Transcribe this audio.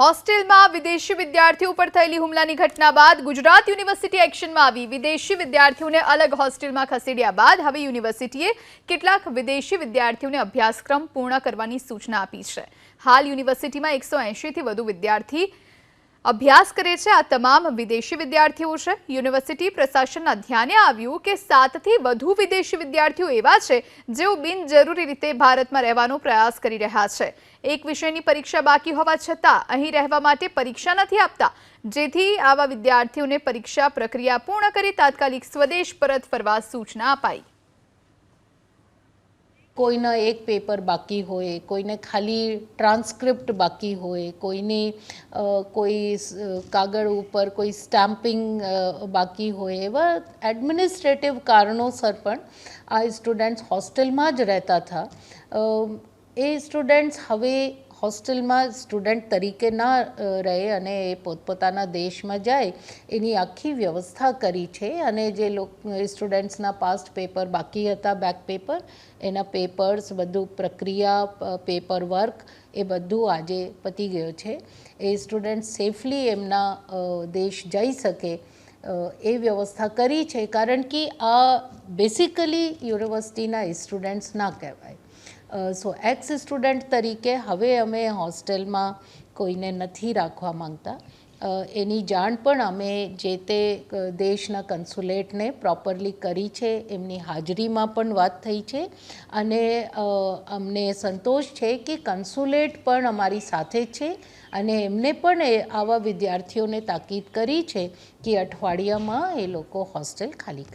હોસ્ટેલમાં વિદેશી વિદ્યાર્થીઓ પર થયેલી હુમલાની ઘટના બાદ ગુજરાત યુનિવર્સિટી એક્શનમાં આવી વિદેશી વિદ્યાર્થીઓને અલગ હોસ્ટેલમાં ખસેડ્યા બાદ હવે યુનિવર્સિટીએ કેટલાક વિદેશી વિદ્યાર્થીઓને અભ્યાસક્રમ પૂર્ણ કરવાની સૂચના આપી છે। હાલ યુનિવર્સિટીમાં 180 થી વધુ વિદ્યાર્થી અભ્યાસ કરે છે। આ તમામ વિદેશી વિદ્યાર્થીઓ છે। યુનિવર્સિટી પ્રશાસનના ધ્યાને આવ્યું કે 7 થી વધુ વિદેશી વિદ્યાર્થીઓ એવા છે જેઓ બિનજરૂરી રીતે ભારતમાં રહેવાનો પ્રયાસ કરી રહ્યા છે। એક વિષયની પરીક્ષા બાકી હોવા છતાં અહીં રહેવા માટે પરીક્ષા નથી આપતા, જેથી આવા વિદ્યાર્થીઓને પરીક્ષા પ્રક્રિયા પૂર્ણ કરી તાત્કાલિક સ્વદેશ પરત ફરવા સૂચના અપાઈ। કોઈના એક પેપર બાકી હોય, કોઈને ખાલી ટ્રાન્સક્રિપ્ટ બાકી હોય, કોઈને કોઈ કાગળ ઉપર કોઈ સ્ટેમ્પિંગ બાકી હોય, એવા એડમિનિસ્ટ્રેટિવ કારણોસર પણ આ સ્ટુડન્ટ્સ હોસ્ટેલમાં જ રહેતા હતા। એ સ્ટુડન્ટ્સ હવે હોસ્ટેલમાં સ્ટુડન્ટ તરીકે ના રહે અને એ પોતપોતાના દેશમાં જાય એની આખી વ્યવસ્થા કરી છે। અને જે સ્ટુડન્ટ્સના પાસ્ટ પેપર બાકી હતા, બેક પેપર, એના પેપર્સ બધું પ્રક્રિયા, પેપર વર્ક એ બધું આજે પતી ગયું છે। એ સ્ટુડન્ટ સેફલી એમના દેશ જઈ શકે એ વ્યવસ્થા કરી છે, કારણ કે આ બેસિકલી યુનિવર્સિટીના સ્ટુડન્ટ્સ ના કહેવાય। સો એક્સ સ્ટુડન્ટ તરીકે હવે અમે હોસ્ટેલમાં કોઈને નથી રાખવા માંગતા। એની જાણ પણ અમે જે તે દેશના કન્સ્યુલેટને પ્રોપરલી કરી છે, એમની હાજરીમાં પણ વાત થઈ છે અને અમને સંતોષ છે કે કન્સ્યુલેટ પણ અમારી સાથે છે અને એમને પણ આવા વિદ્યાર્થીઓને તાકીદ કરી છે કે અઠવાડિયામાં એ લોકો હોસ્ટેલ ખાલી